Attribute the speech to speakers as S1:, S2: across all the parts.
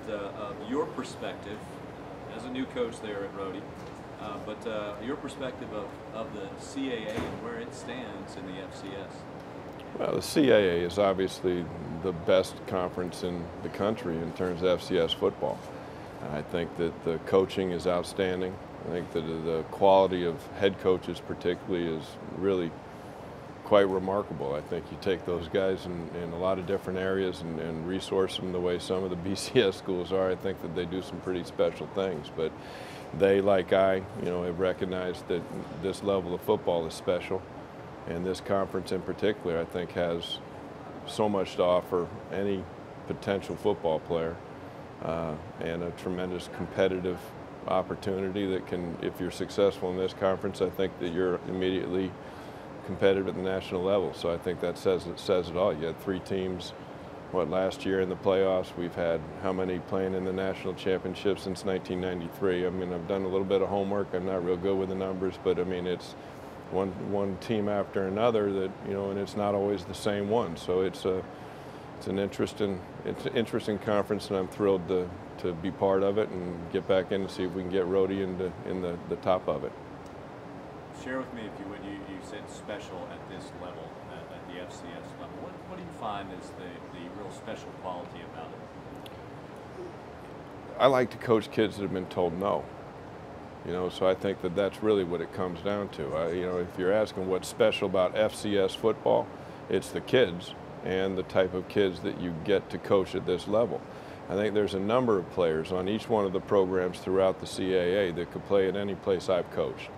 S1: of your perspective as a new coach there at Rhody, but your perspective of the CAA and where it stands in the FCS.
S2: Well, the CAA is obviously the best conference in the country in terms of FCS football. I think that the coaching is outstanding. I think that the quality of head coaches particularly is really quite remarkable. I think you take those guys in a lot of different areas and resource them the way some of the BCS schools are. I think that they do some pretty special things, but they, like I, have recognized that this level of football is special, and this conference in particular, I think, has so much to offer any potential football player, and a tremendous competitive opportunity that can, if you're successful in this conference, I think that you're immediately competitive at the national level. So I think that says it all. You had 3 teams, last year in the playoffs. We've had how many playing in the national championship since 1993? I mean, I've done a little bit of homework. I'm not real good with the numbers, but I mean, it's one team after another that, and it's not always the same one. So it's an interesting conference, and I'm thrilled to be part of it and get back in to see if we can get Rhody in the top of it.
S1: Share with me, if you would, you said special at this level, at the FCS level. What do you find is the real special quality about it?
S2: I like to coach kids that have been told no. So I think that that's really what it comes down to. If you're asking what's special about FCS football, it's the kids and the type of kids that you get to coach at this level. I think there's a number of players on each one of the programs throughout the CAA that could play at any place I've coached.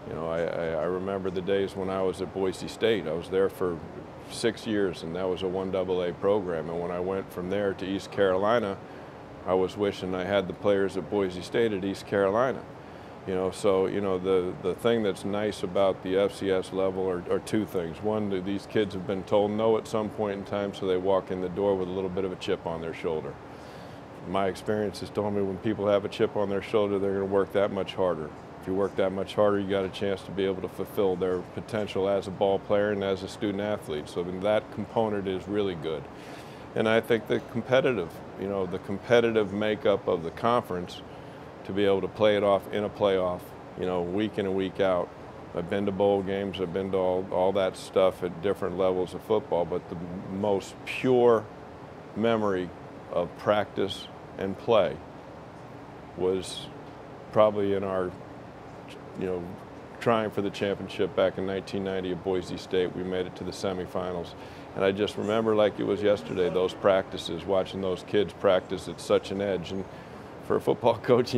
S2: I remember the days when I was at Boise State. I was there for 6 years, and that was a 1AA program. And when I went from there to East Carolina, I was wishing I had the players at Boise State at East Carolina. The thing that's nice about the FCS level are 2 things. One, these kids have been told no at some point in time, so they walk in the door with a little bit of a chip on their shoulder. My experience has told me when people have a chip on their shoulder, they're going to work that much harder. If you work that much harder, you got a chance to be able to fulfill their potential as a ball player and as a student athlete. So that component is really good. And I think the competitive makeup of the conference, to be able to play it off in a playoff, week in and week out. I've been to bowl games, I've been to all that stuff at different levels of football, but the most pure memory of practice and play was probably in our trying for the championship back in 1990 at Boise State. We made it to the semifinals. And I just remember like it was yesterday, those practices, watching those kids practice at such an edge. And for a football coach,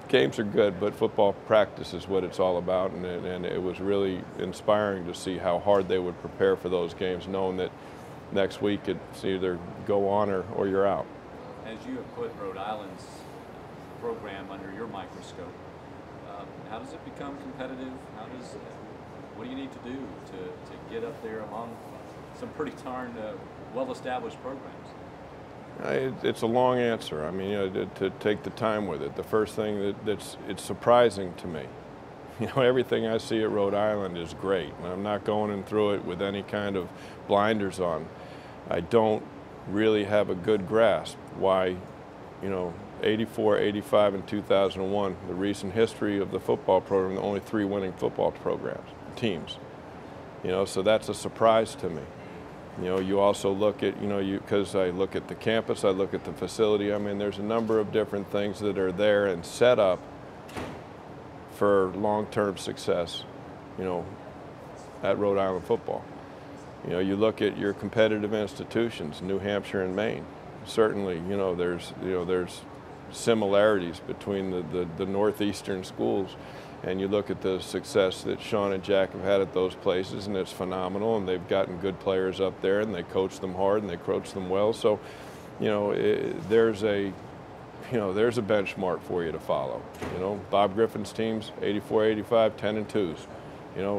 S2: games are good, but football practice is what it's all about. And it was really inspiring to see how hard they would prepare for those games, knowing that next week it's either go on or you're out.
S1: As you have put Rhode Island's program under your microscope, how does it become competitive? What do you need to do to get up there among some pretty darn well-established programs?
S2: It's a long answer. I mean, to take the time with it. The first thing it's surprising to me. Everything I see at Rhode Island is great, and I'm not going in through it with any kind of blinders on. I don't really have a good grasp why, 84, 85, and 2001, the recent history of the football program, the only 3 winning football teams. So that's a surprise to me. You also look at, because I look at the campus, I look at the facility. I mean, there's a number of different things that are there and set up for long-term success, at Rhode Island football. You look at your competitive institutions, New Hampshire and Maine. Certainly, there's similarities between the northeastern schools, and you look at the success that Sean and Jack have had at those places, and it's phenomenal, and they've gotten good players up there, and they coach them hard, and they coach them well. So, there's a benchmark for you to follow. Bob Griffin's teams, 84, 85, 10-2s.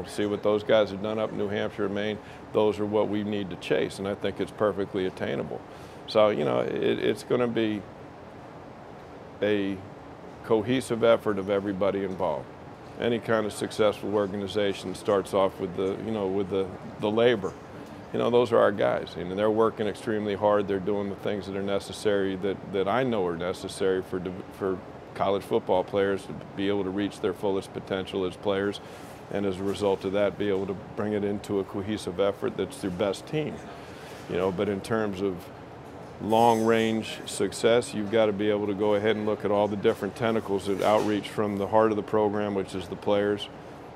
S2: See what those guys have done up in New Hampshire and Maine. Those are what we need to chase, and I think it's perfectly attainable. So, it's going to be a cohesive effort of everybody involved. Any kind of successful organization starts off with the labor. those are our guys. And they're working extremely hard. They're doing the things that are necessary, that I know are necessary for college football players to be able to reach their fullest potential as players, and as a result of that, be able to bring it into a cohesive effort that's their best team. But in terms of long-range success, you've got to be able to go ahead and look at all the different tentacles that outreach from the heart of the program, which is the players,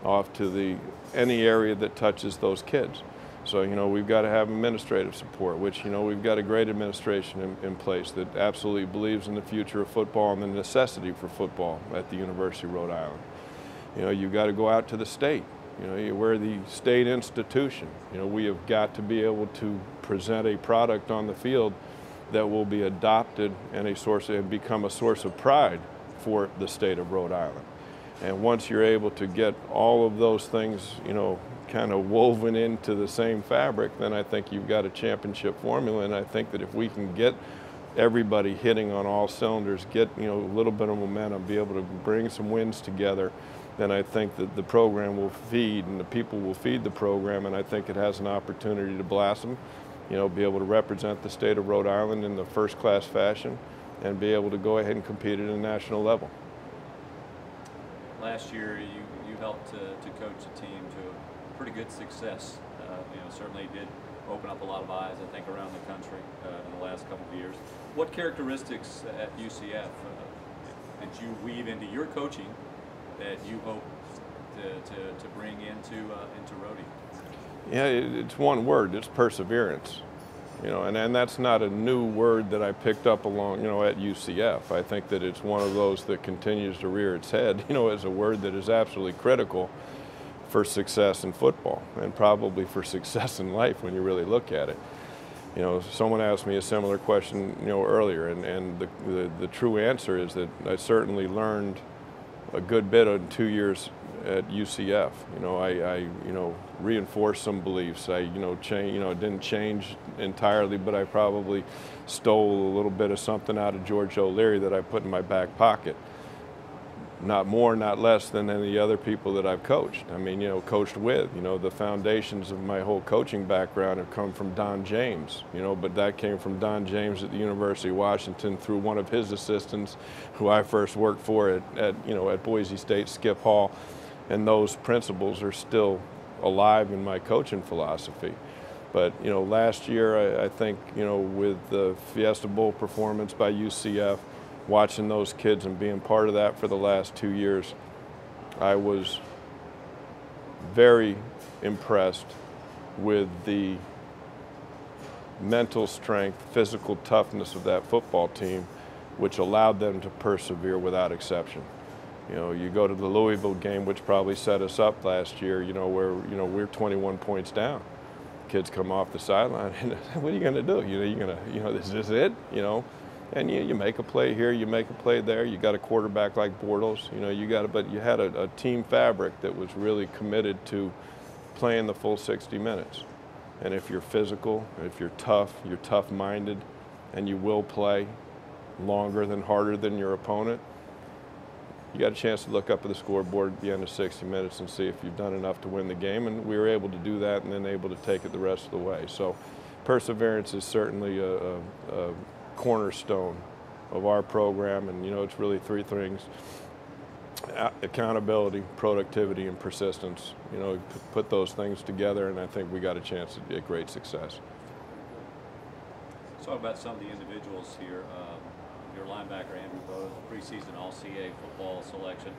S2: off to any area that touches those kids. So, we've got to have administrative support, which, we've got a great administration in place that absolutely believes in the future of football and the necessity for football at the University of Rhode Island. You've got to go out to the state. We're the state institution. We have got to be able to present a product on the field that will be adopted and become a source of pride for the state of Rhode Island. And once you're able to get all of those things, kind of woven into the same fabric, then I think you've got a championship formula. And I think that if we can get everybody hitting on all cylinders, get a little bit of momentum, be able to bring some wins together, then I think that the program will feed and the people will feed the program, and I think it has an opportunity to blossom, be able to represent the state of Rhode Island in the first-class fashion and be able to go ahead and compete at a national level.
S1: Last year, you helped to coach a team to a pretty good success. Certainly did open up a lot of eyes, I think, around the country in the last couple of years. What characteristics at UCF did you weave into your coaching that you hope to bring into Rhody?
S2: Yeah, it's one word. It's perseverance. And that's not a new word that I picked up along, at UCF. I think that it's one of those that continues to rear its head, as a word that is absolutely critical for success in football and probably for success in life when you really look at it. Someone asked me a similar question, earlier, and the true answer is that I certainly learned a good bit in 2 years at UCF. I reinforced some beliefs. I didn't change entirely, but I probably stole a little bit of something out of George O'Leary that I put in my back pocket. Not more, not less than any other people that I've coached. Coached with. The foundations of my whole coaching background have come from Don James, but that came from Don James at the University of Washington through one of his assistants who I first worked for at Boise State, Skip Hall, and those principles are still alive in my coaching philosophy. But, last year, I think, with the Fiesta Bowl performance by UCF, watching those kids and being part of that for the last 2 years, I was very impressed with the mental strength, physical toughness of that football team, which allowed them to persevere without exception. You go to the Louisville game, which probably set us up last year, where, we're 21 points down. Kids come off the sideline, and what are you going to do? You're going to, is this it? And you make a play here, you make a play there. You got a quarterback like Bortles, but you had a team fabric that was really committed to playing the full 60 minutes. And if you're physical, if you're tough-minded, and you will play longer than harder than your opponent, you got a chance to look up at the scoreboard at the end of 60 minutes and see if you've done enough to win the game. And we were able to do that and then able to take it the rest of the way. So perseverance is certainly a cornerstone of our program, and it's really three things: accountability, productivity, and persistence. Put those things together, and I think we got a chance to get great success.
S1: Let's talk about some of the individuals here. Your linebacker Andrew Bowes, preseason All-CAA football selection.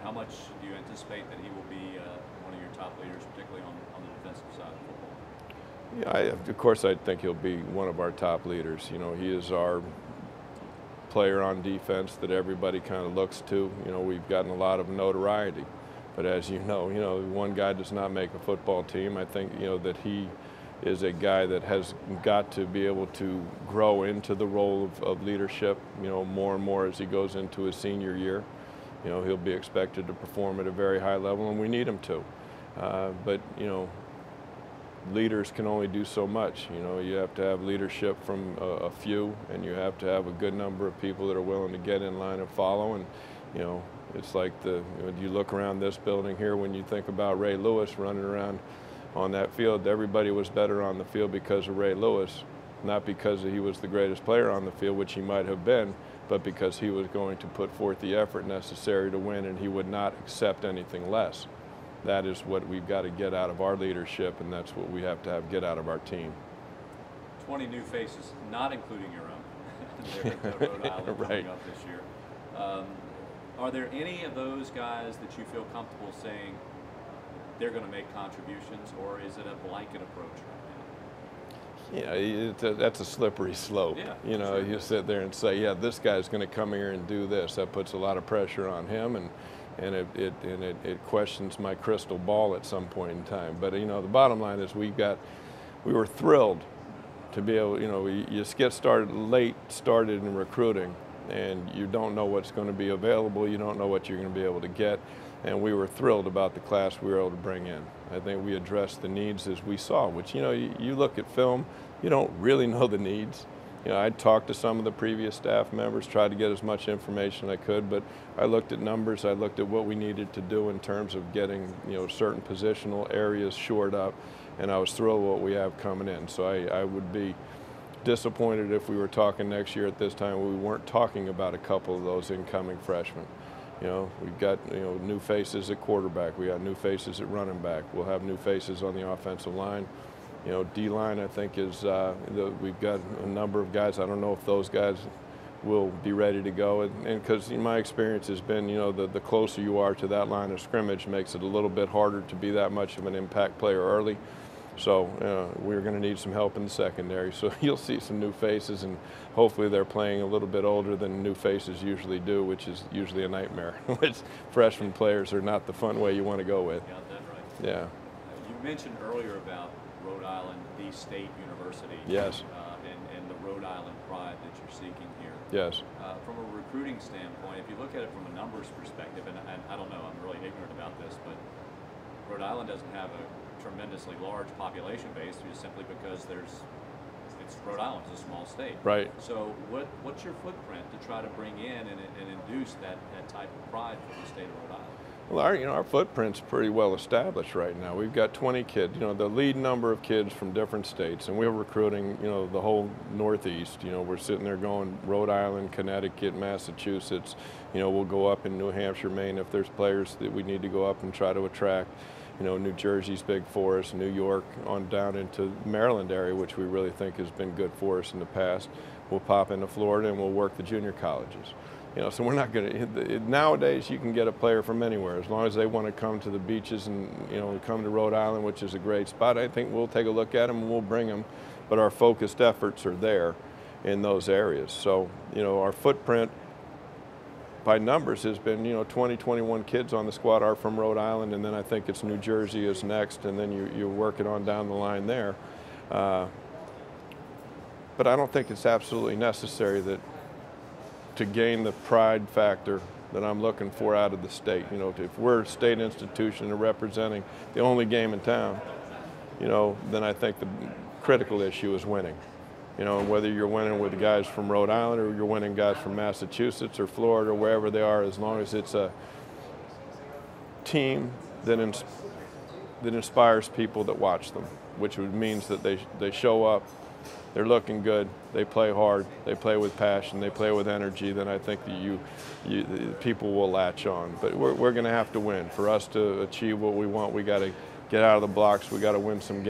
S1: How much do you anticipate that he will be one of your top leaders, particularly on the defensive side of football?
S2: Yeah, of course I think he'll be one of our top leaders. He is our player on defense that everybody kind of looks to. We've gotten a lot of notoriety, but as you know, one guy does not make a football team. I think, that he is a guy that has got to be able to grow into the role of leadership, more and more as he goes into his senior year. He'll be expected to perform at a very high level, and we need him to. But, leaders can only do so much. You have to have leadership from a few, and you have to have a good number of people that are willing to get in line and follow. And it's like you look around this building here when you think about Ray Lewis running around on that field. Everybody was better on the field because of Ray Lewis, not because he was the greatest player on the field, which he might have been, but because he was going to put forth the effort necessary to win, and he would not accept anything less. That is what we've got to get out of our leadership, and that's what we have to get out of our team.
S1: 20 new faces, not including your own. They're at Rhode Island
S2: Right.
S1: coming up this year. Are there any of those guys that you feel comfortable saying they're going to make contributions, or is it a blanket approach right now?
S2: Yeah, that's a slippery slope.
S1: Yeah,
S2: you know,
S1: sure.
S2: you sit there and say, yeah, this guy's going to come here and do this. That puts a lot of pressure on him, and it questions my crystal ball at some point in time. But you know, the bottom line is we were thrilled to be able, you know, you get started in recruiting, and you don't know what's going to be available, you don't know what you're going to be able to get, and we were thrilled about the class we were able to bring in. I think we addressed the needs as we saw, which, you know, you look at film, you don't really know the needs. You know, I talked to some of the previous staff members, tried to get as much information I could, but I looked at numbers, I looked at what we needed to do in terms of getting, you know, certain positional areas shored up, and I was thrilled with what we have coming in. So I would be disappointed if we were talking next year at this time we weren't talking about a couple of those incoming freshmen. You know, we've got, you know, new faces at quarterback, we got new faces at running back, we'll have new faces on the offensive line. You know, D-line, I think, is we've got a number of guys. I don't know if those guys will be ready to go, and because my experience has been, you know, the closer you are to that line of scrimmage makes it a little bit harder to be that much of an impact player early. So we're going to need some help in the secondary. So you'll see some new faces, and hopefully they're playing a little bit older than new faces usually do, which is usually a nightmare. Which freshman players are not the fun way you want to go with.
S1: Got that right.
S2: Yeah.
S1: You mentioned earlier about Rhode Island, the state university.
S2: Yes.
S1: And the Rhode Island pride that you're seeking here.
S2: Yes.
S1: From a recruiting standpoint, if you look at it from a numbers perspective, and I don't know, I'm really ignorant about this, but Rhode Island doesn't have a tremendously large population base just simply because it's Rhode Island, it's a small state.
S2: Right.
S1: So what's your footprint to try to bring in and induce that type of pride for the state of Rhode Island?
S2: Well, our footprint's pretty well established right now. We've got 20 kids, you know, the lead number of kids from different states, and we're recruiting, you know, the whole Northeast. You know, we're sitting there going Rhode Island, Connecticut, Massachusetts. You know, we'll go up in New Hampshire, Maine if there's players that we need to go up and try to attract. You know, New Jersey's big for us, New York on down into Maryland area, which we really think has been good for us in the past. We'll pop into Florida and we'll work the junior colleges. You know, so we're not going to, nowadays you can get a player from anywhere as long as they want to come to the beaches and, you know, come to Rhode Island, which is a great spot. I think we'll take a look at them and we'll bring them, but our focused efforts are there in those areas. So, you know, our footprint by numbers has been, you know, 20, 21 kids on the squad are from Rhode Island, and then I think it's New Jersey is next, and then you work it on down the line there. But I don't think it's absolutely necessary to gain the pride factor that I'm looking for out of the state. You know, if we're a state institution and representing the only game in town, you know, then I think the critical issue is winning. You know, whether you're winning with guys from Rhode Island or you're winning guys from Massachusetts or Florida or wherever they are, as long as it's a team that inspires people that watch them, which means that they show up, they're looking good, they play hard, they play with passion, they play with energy, then I think that people will latch on. But we're going to have to win. For us to achieve what we want, we got to get out of the blocks, we got to win some games.